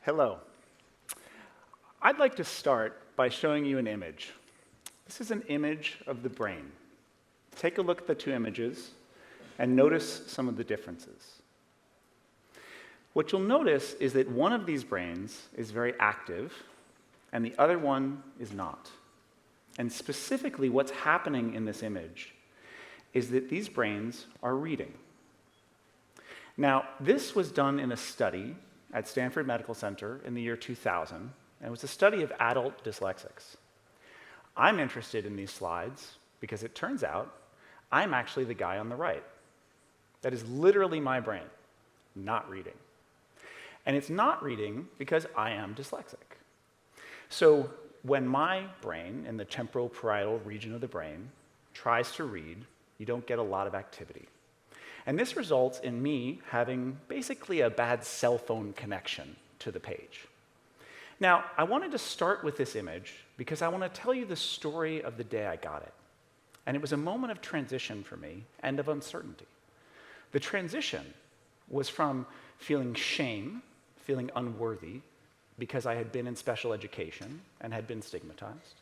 Hello. I'd like to start by showing you an image. This is an image of the brain. Take a look at the two images and notice some of the differences. What you'll notice is that one of these brains is very active and the other one is not. And specifically, what's happening in this image is that these brains are reading. Now, this was done in a study at Stanford Medical Center in the year 2000, and it was a study of adult dyslexics. I'm interested in these slides because it turns out I'm actually the guy on the right. That is literally my brain, not reading. And it's not reading because I am dyslexic. So when my brain, in the temporoparietal region of the brain, tries to read, you don't get a lot of activity. And this results in me having basically a bad cell phone connection to the page. Now, I wanted to start with this image because I want to tell you the story of the day I got it. And it was a moment of transition for me and of uncertainty. The transition was from feeling shame, feeling unworthy, because I had been in special education and had been stigmatized,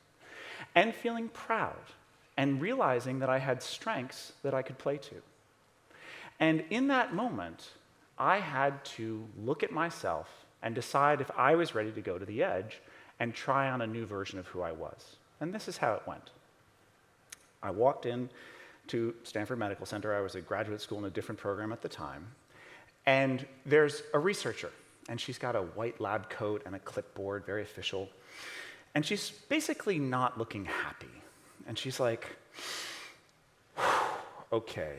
and feeling proud and realizing that I had strengths that I could play to. And in that moment, I had to look at myself and decide if I was ready to go to the edge and try on a new version of who I was. And this is how it went. I walked in to Stanford Medical Center. I was at graduate school in a different program at the time. And there's a researcher, and she's got a white lab coat and a clipboard, very official. And she's basically not looking happy. And she's like, okay,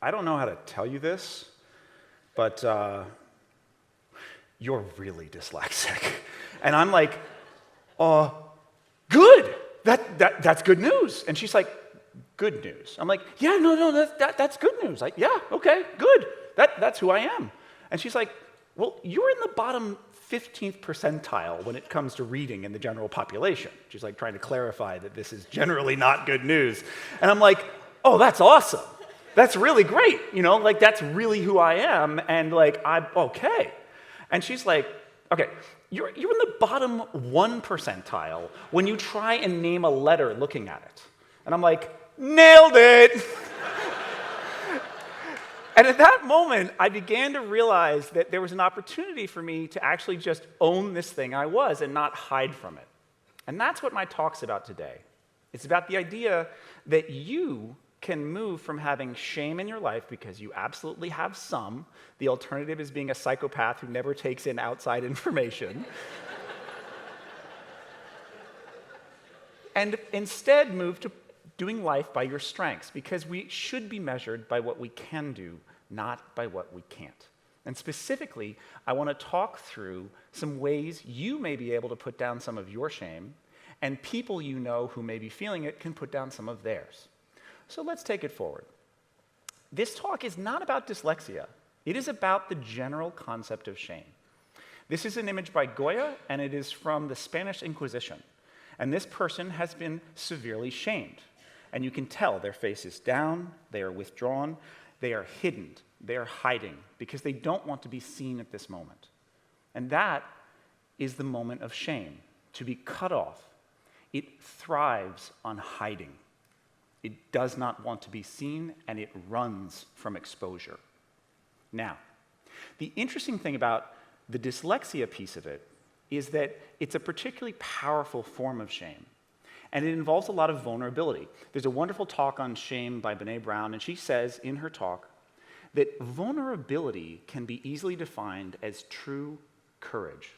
I don't know how to tell you this, but you're really dyslexic. And I'm like, good, that's good news. And she's like, good news. I'm like, yeah, no, that's good news. Like, yeah, okay, good, that's who I am. And she's like, well, you're in the bottom 15th percentile when it comes to reading in the general population. She's like trying to clarify that this is generally not good news. And I'm like, oh, that's awesome. That's really great, like that's really who I am, and like, I'm okay. And she's like, okay, you're in the bottom 1 percentile when you try and name a letter looking at it. And I'm like, nailed it! And at that moment, I began to realize that there was an opportunity for me to actually just own this thing I was and not hide from it. And that's what my talk's about today. It's about the idea that you can move from having shame in your life, because you absolutely have some. The alternative is being a psychopath who never takes in outside information. And instead move to doing life by your strengths, because we should be measured by what we can do, not by what we can't. And specifically, I want to talk through some ways you may be able to put down some of your shame, and people you know who may be feeling it can put down some of theirs. So let's take it forward. This talk is not about dyslexia. It is about the general concept of shame. This is an image by Goya, and it is from the Spanish Inquisition. And this person has been severely shamed. And you can tell their face is down, they are withdrawn, they are hidden, they are hiding, because they don't want to be seen at this moment. And that is the moment of shame, to be cut off. It thrives on hiding. It does not want to be seen, and it runs from exposure. Now, the interesting thing about the dyslexia piece of it is that it's a particularly powerful form of shame, and it involves a lot of vulnerability. There's a wonderful talk on shame by Brené Brown, and she says in her talk that vulnerability can be easily defined as true courage.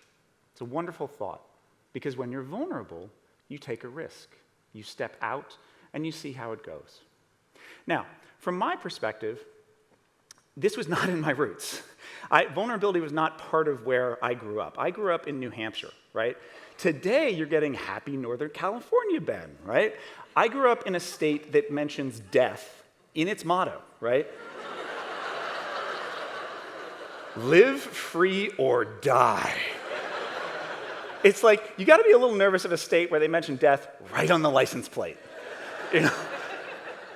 It's a wonderful thought, because when you're vulnerable, you take a risk. You step out, and you see how it goes. Now, from my perspective, this was not in my roots. Vulnerability was not part of where I grew up. I grew up in New Hampshire, right? Today, you're getting happy Northern California, Ben, right? I grew up in a state that mentions death in its motto, right? Live free or die. It's like, you gotta be a little nervous of a state where they mention death right on the license plate.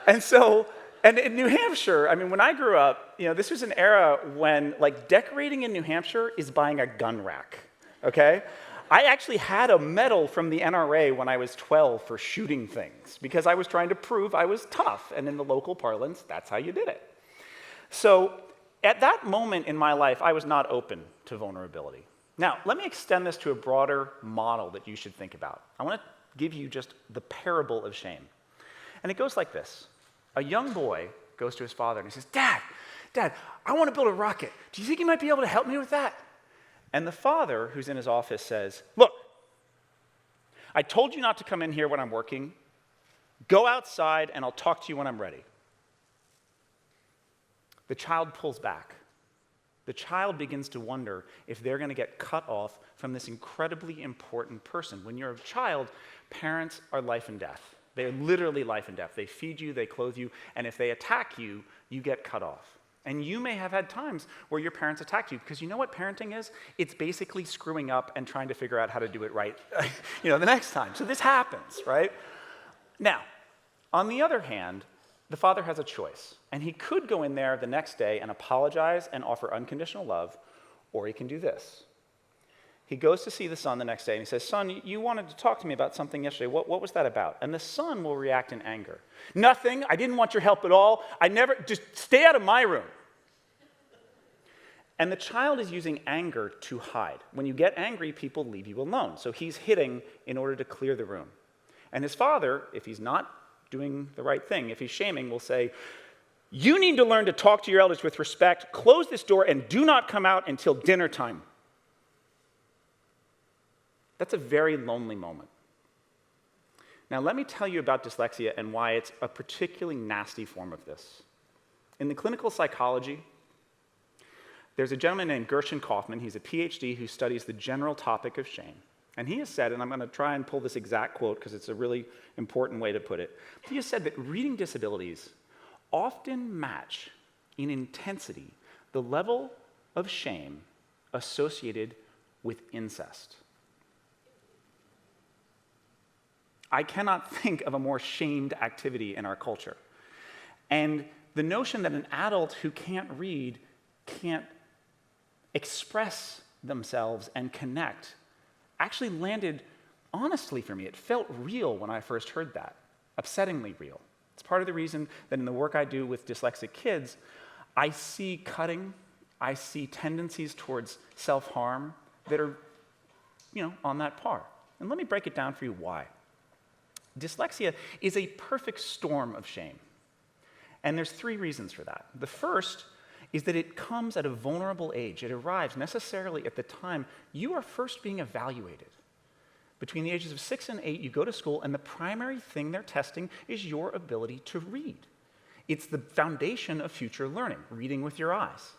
And so And in New Hampshire, I mean, when I grew up, this was an era when, like, decorating in New Hampshire is buying a gun rack, okay? I actually had a medal from the NRA when I was 12 for shooting things because I was trying to prove I was tough, and in the local parlance, that's how you did it. So at that moment in my life, I was not open to vulnerability. Now, let me extend this to a broader model that you should think about. I want to give you just the parable of shame. And it goes like this. A young boy goes to his father and he says, Dad, I want to build a rocket. Do you think you might be able to help me with that? And the father, who's in his office, says, look, I told you not to come in here when I'm working. Go outside and I'll talk to you when I'm ready. The child pulls back. The child begins to wonder if they're going to get cut off from this incredibly important person. When you're a child, parents are life and death. They're literally life and death. They feed you, they clothe you, and if they attack you, you get cut off. And you may have had times where your parents attacked you, because you know what parenting is? It's basically screwing up and trying to figure out how to do it right the next time. So this happens, right? Now, on the other hand, the father has a choice. And he could go in there the next day and apologize and offer unconditional love, or he can do this. He goes to see the son the next day and he says, son, you wanted to talk to me about something yesterday. What was that about? And the son will react in anger. Nothing. I didn't want your help at all. Just stay out of my room. And the child is using anger to hide. When you get angry, people leave you alone. So he's hitting in order to clear the room. And his father, if he's not doing the right thing, if he's shaming, will say, you need to learn to talk to your elders with respect, close this door, and do not come out until dinner time. That's a very lonely moment. Now, let me tell you about dyslexia and why it's a particularly nasty form of this. In the clinical psychology, there's a gentleman named Gershon Kaufman. He's a PhD who studies the general topic of shame. And he has said, and I'm going to try and pull this exact quote because it's a really important way to put it. He has said that reading disabilities often match in intensity the level of shame associated with incest. I cannot think of a more shamed activity in our culture. And the notion that an adult who can't read can't express themselves and connect actually landed honestly for me. It felt real when I first heard that, upsettingly real. It's part of the reason that in the work I do with dyslexic kids, I see cutting, I see tendencies towards self-harm that are, on that par. And let me break it down for you why. Dyslexia is a perfect storm of shame. And there's 3 reasons for that. The first is that it comes at a vulnerable age. It arrives necessarily at the time you are first being evaluated. Between the ages of 6 and 8, you go to school, and the primary thing they're testing is your ability to read. It's the foundation of future learning, reading with your eyes.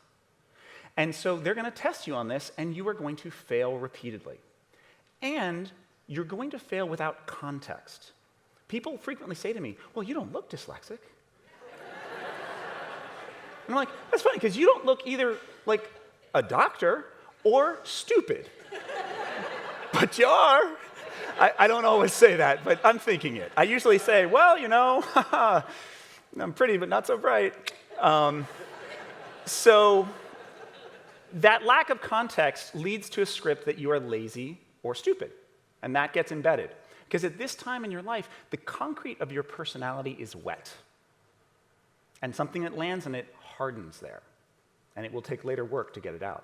And so they're going to test you on this, and you are going to fail repeatedly. And you're going to fail without context. People frequently say to me, well, you don't look dyslexic. And I'm like, that's funny, because you don't look either like a doctor or stupid. But you are. I don't always say that, but I'm thinking it. I usually say, well, I'm pretty, but not so bright. So that lack of context leads to a script that you are lazy or stupid, and that gets embedded. Because at this time in your life, the concrete of your personality is wet. And something that lands in it hardens there. And it will take later work to get it out.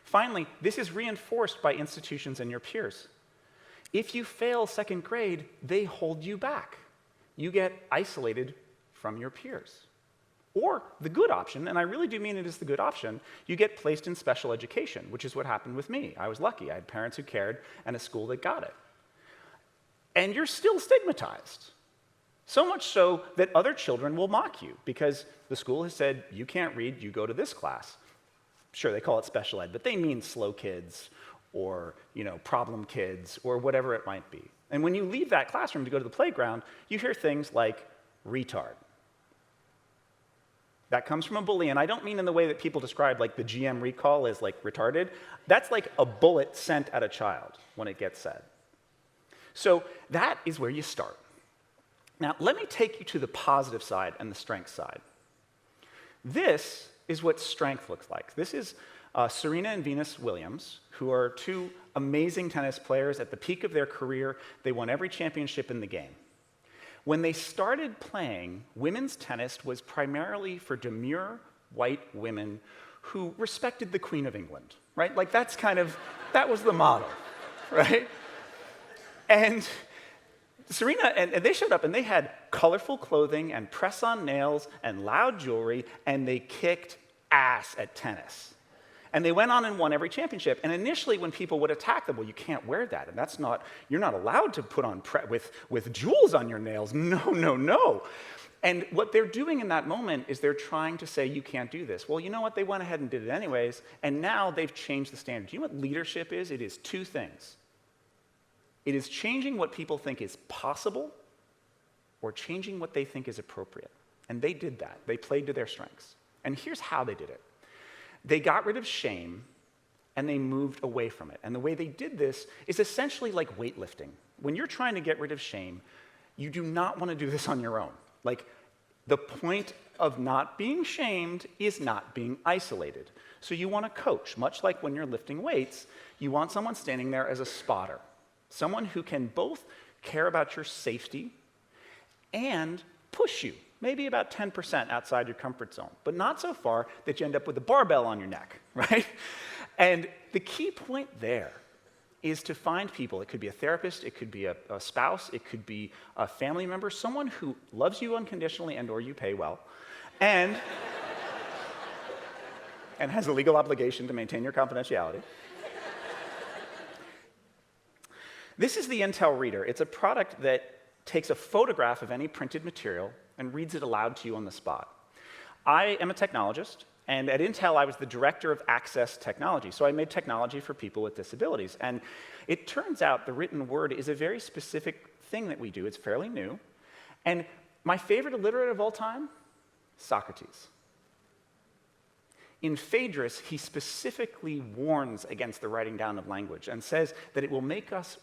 Finally, this is reinforced by institutions and your peers. If you fail 2nd grade, they hold you back. You get isolated from your peers. Or the good option, and I really do mean it is the good option, you get placed in special education, which is what happened with me. I was lucky. I had parents who cared and a school that got it. And you're still stigmatized. So much so that other children will mock you because the school has said, you can't read, you go to this class. Sure, they call it special ed, but they mean slow kids or, problem kids or whatever it might be. And when you leave that classroom to go to the playground, you hear things like retard. That comes from a bully, and I don't mean in the way that people describe, like the GM recall is like retarded. That's like a bullet sent at a child when it gets said. So that is where you start. Now, let me take you to the positive side and the strength side. This is what strength looks like. This is Serena and Venus Williams, who are two amazing tennis players at the peak of their career. They won every championship in the game. When they started playing, women's tennis was primarily for demure white women who respected the Queen of England, right? Like that was the model, right? And Serena, and they showed up and they had colorful clothing and press-on nails and loud jewelry, and they kicked ass at tennis. And they went on and won every championship. And initially, when people would attack them, well, you can't wear that, and you're not allowed to put on with jewels on your nails. No, no, no. And what they're doing in that moment is they're trying to say, you can't do this. Well, you know what? They went ahead and did it anyways, and now they've changed the standard. You know what leadership is? It is two things. It is changing what people think is possible or changing what they think is appropriate. And they did that. They played to their strengths. And here's how they did it. They got rid of shame, and they moved away from it. And the way they did this is essentially like weightlifting. When you're trying to get rid of shame, you do not want to do this on your own. Like, the point of not being shamed is not being isolated. So you want a coach, much like when you're lifting weights, you want someone standing there as a spotter, someone who can both care about your safety and push you, maybe about 10% outside your comfort zone, but not so far that you end up with a barbell on your neck, right? And the key point there is to find people. It could be a therapist, it could be a spouse, it could be a family member, someone who loves you unconditionally and or you pay well, and has a legal obligation to maintain your confidentiality. This is the Intel Reader. It's a product that takes a photograph of any printed material and reads it aloud to you on the spot. I am a technologist, and at Intel I was the director of access technology, so I made technology for people with disabilities. And it turns out the written word is a very specific thing that we do. It's fairly new. And my favorite illiterate of all time, Socrates. In Phaedrus, he specifically warns against the writing down of language and says that it will make us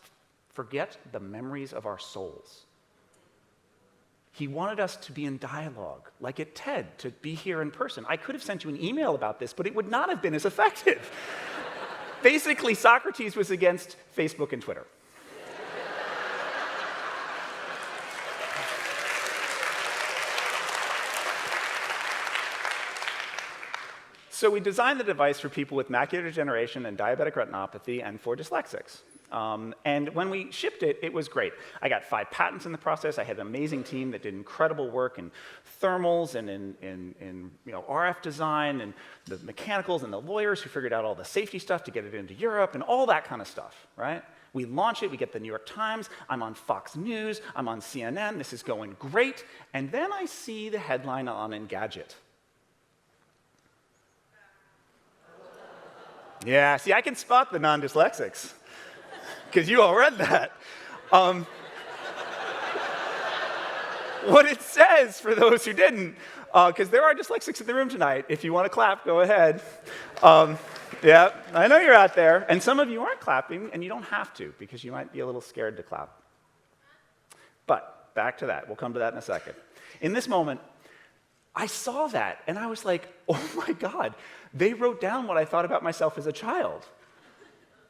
forget the memories of our souls. He wanted us to be in dialogue, like at TED, to be here in person. I could have sent you an email about this, but it would not have been as effective. Basically, Socrates was against Facebook and Twitter. So we designed the device for people with macular degeneration and diabetic retinopathy and for dyslexics. And when we shipped it, it was great. I got 5 patents in the process. I had an amazing team that did incredible work in thermals and in RF design and the mechanicals and the lawyers who figured out all the safety stuff to get it into Europe and all that kind of stuff, right? We launch it, we get the New York Times, I'm on Fox News, I'm on CNN, this is going great. And then I see the headline on Engadget. Yeah, see, I can spot the non-dyslexics, because you all read that. What it says, for those who didn't, because there are dyslexics in the room tonight. If you want to clap, go ahead. Yeah, I know you're out there. And some of you aren't clapping, and you don't have to, because you might be a little scared to clap. But back to that. We'll come to that in a second. In this moment, I saw that, and I was like, oh my God, they wrote down what I thought about myself as a child.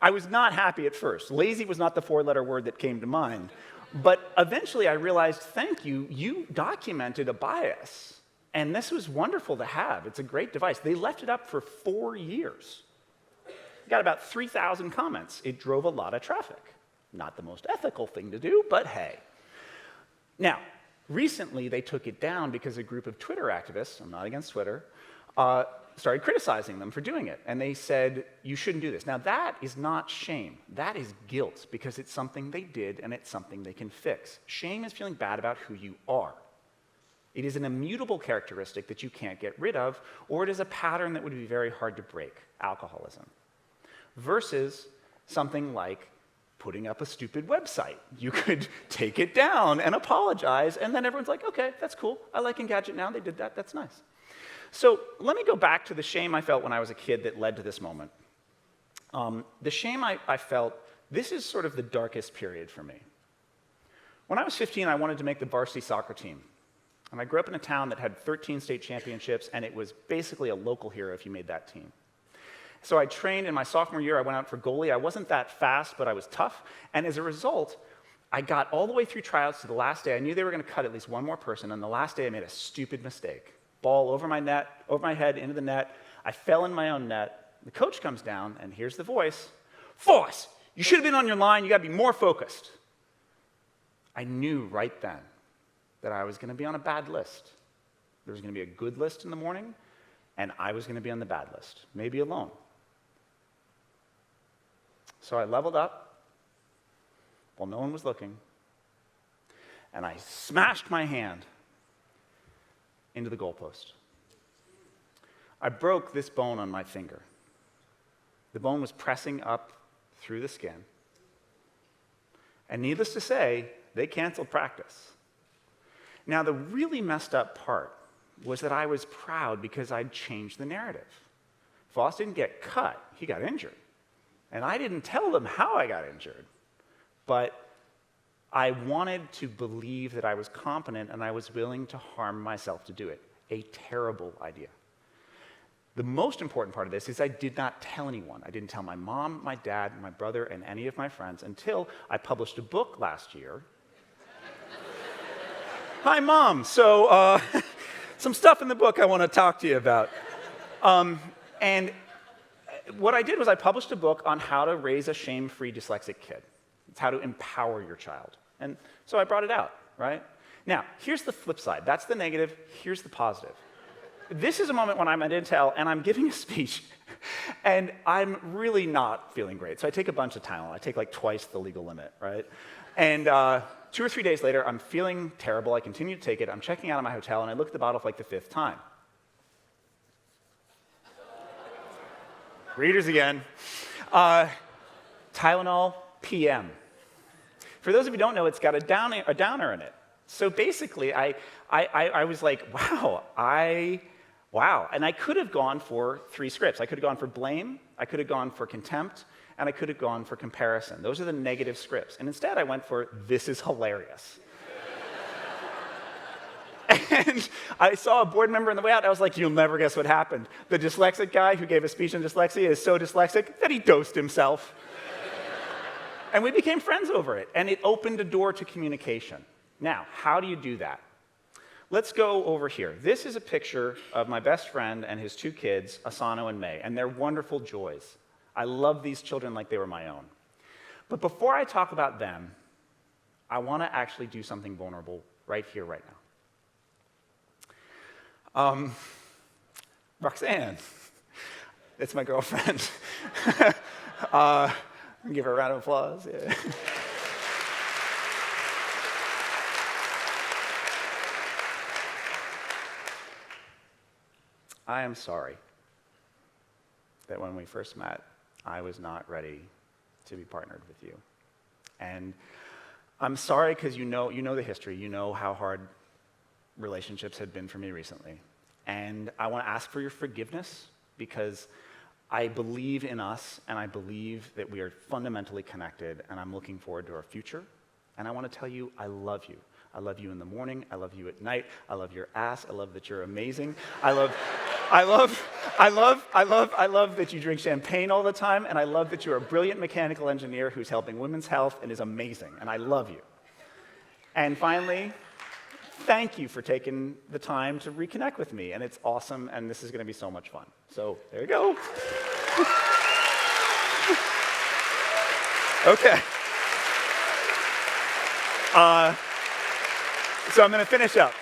I was not happy at first. Lazy was not the 4-letter word that came to mind. But eventually I realized, thank you, you documented a bias. And this was wonderful to have. It's a great device. They left it up for 4 years. Got about 3,000 comments. It drove a lot of traffic. Not the most ethical thing to do, but hey. Now, recently, they took it down because a group of Twitter activists, I'm not against Twitter, started criticizing them for doing it. And they said, you shouldn't do this. Now, that is not shame. That is guilt, because it's something they did and it's something they can fix. Shame is feeling bad about who you are. It is an immutable characteristic that you can't get rid of, or it is a pattern that would be very hard to break, alcoholism. Versus something like putting up a stupid website. You could take it down and apologize, and then everyone's like, okay, that's cool. I like Engadget now. They did that. That's nice. So let me go back to the shame I felt when I was a kid that led to this moment. The shame I felt, this is sort of the darkest period for me. When I was 15, I wanted to make the varsity soccer team. And I grew up in a town that had 13 state championships, and it was basically a local hero if you made that team. So I trained in my sophomore year. I went out for goalie. I wasn't that fast, but I was tough. And as a result, I got all the way through tryouts to the last day. I knew they were going to cut at least one more person. And the last day, I made a stupid mistake. Ball over my net, over my head, into the net. I fell in my own net. The coach comes down, and here's the voice. Foss, you should have been on your line. You got to be more focused. I knew right then that I was going to be on a bad list. There was going to be a good list in the morning, and I was going to be on the bad list, maybe alone. So I leveled up while no one was looking, and I smashed my hand into the goalpost. I broke this bone on my finger. The bone was pressing up through the skin. And needless to say, they canceled practice. Now, the really messed up part was that I was proud because I'd changed the narrative. Foss didn't get cut, he got injured. And I didn't tell them how I got injured. But I wanted to believe that I was competent and I was willing to harm myself to do it. A terrible idea. The most important part of this is I did not tell anyone. I didn't tell my mom, my dad, my brother, and any of my friends until I published a book last year. Hi, Mom. So some stuff in the book I want to talk to you about. And what I did was I published a book on how to raise a shame-free dyslexic kid. It's how to empower your child. And so I brought it out, right? Now, here's the flip side. That's the negative. Here's the positive. This is a moment when I'm at Intel and I'm giving a speech, and I'm really not feeling great. So I take a bunch of Tylenol. I take like twice the legal limit, right? And 2 or 3 days later, I'm feeling terrible. I continue to take it. I'm checking out of my hotel, and I look at the bottle for like the 5th time. Readers again. Tylenol PM. For those of you who don't know, it's got a downer in it. So basically, I was like, wow. And I could have gone for 3 scripts. I could have gone for blame, I could have gone for contempt, and I could have gone for comparison. Those are the negative scripts. And instead, I went for, this is hilarious. And I saw a board member on the way out. I was like, you'll never guess what happened. The dyslexic guy who gave a speech on dyslexia is so dyslexic that he dosed himself. And we became friends over it. And it opened a door to communication. Now, how do you do that? Let's go over here. This is a picture of my best friend and his 2 kids, Asano and May, and they're wonderful joys. I love these children like they were my own. But before I talk about them, I want to actually do something vulnerable right here, right now. Roxanne, that's my girlfriend. Give her a round of applause. Yeah. I am sorry that when we first met, I was not ready to be partnered with you. And I'm sorry because you know the history. You know how hard relationships had been for me recently. And I want to ask for your forgiveness because I believe in us and I believe that we are fundamentally connected, and I'm looking forward to our future. And I want to tell you, I love you. I love you in the morning. I love you at night. I love your ass. I love that you're amazing. I love that you drink champagne all the time, and I love that you're a brilliant mechanical engineer who's helping women's health and is amazing, and I love you. And finally, thank you for taking the time to reconnect with me, and it's awesome, and this is going to be so much fun. So there you go. Okay. So I'm going to finish up.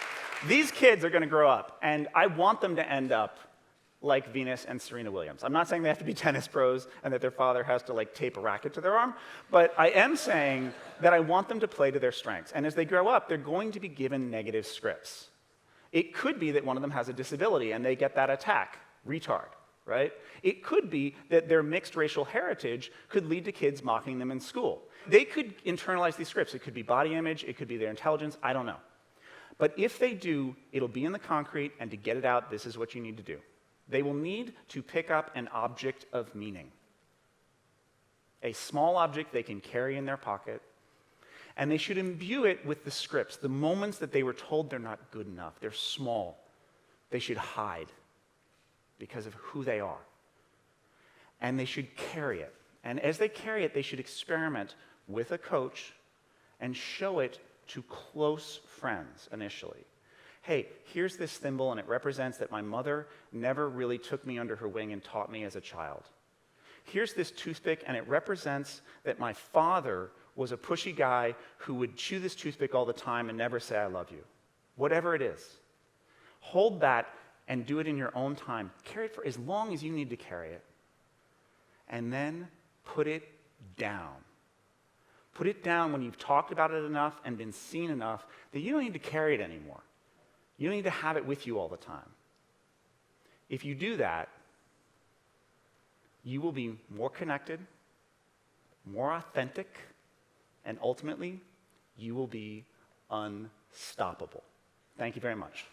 These kids are going to grow up, and I want them to end up like Venus and Serena Williams. I'm not saying they have to be tennis pros and that their father has to tape a racket to their arm, but I am saying that I want them to play to their strengths. And as they grow up, they're going to be given negative scripts. It could be that one of them has a disability and they get that attack, retard, right? It could be that their mixed racial heritage could lead to kids mocking them in school. They could internalize these scripts. It could be body image, it could be their intelligence, I don't know. But if they do, it'll be in the concrete, and to get it out, this is what you need to do. They will need to pick up an object of meaning. A small object they can carry in their pocket, And they should imbue it with the scripts, the moments that they were told they're not good enough, they're small. They should hide because of who they are. And they should carry it. And as they carry it, they should experiment with a coach and show it to close friends initially. Hey, here's this thimble, and it represents that my mother never really took me under her wing and taught me as a child. Here's this toothpick, and it represents that my father was a pushy guy who would chew this toothpick all the time and never say, I love you. Whatever it is. Hold that and do it in your own time. Carry it for as long as you need to carry it. And then put it down. Put it down when you've talked about it enough and been seen enough that you don't need to carry it anymore. You don't need to have it with you all the time. If you do that, you will be more connected, more authentic, and ultimately, you will be unstoppable. Thank you very much.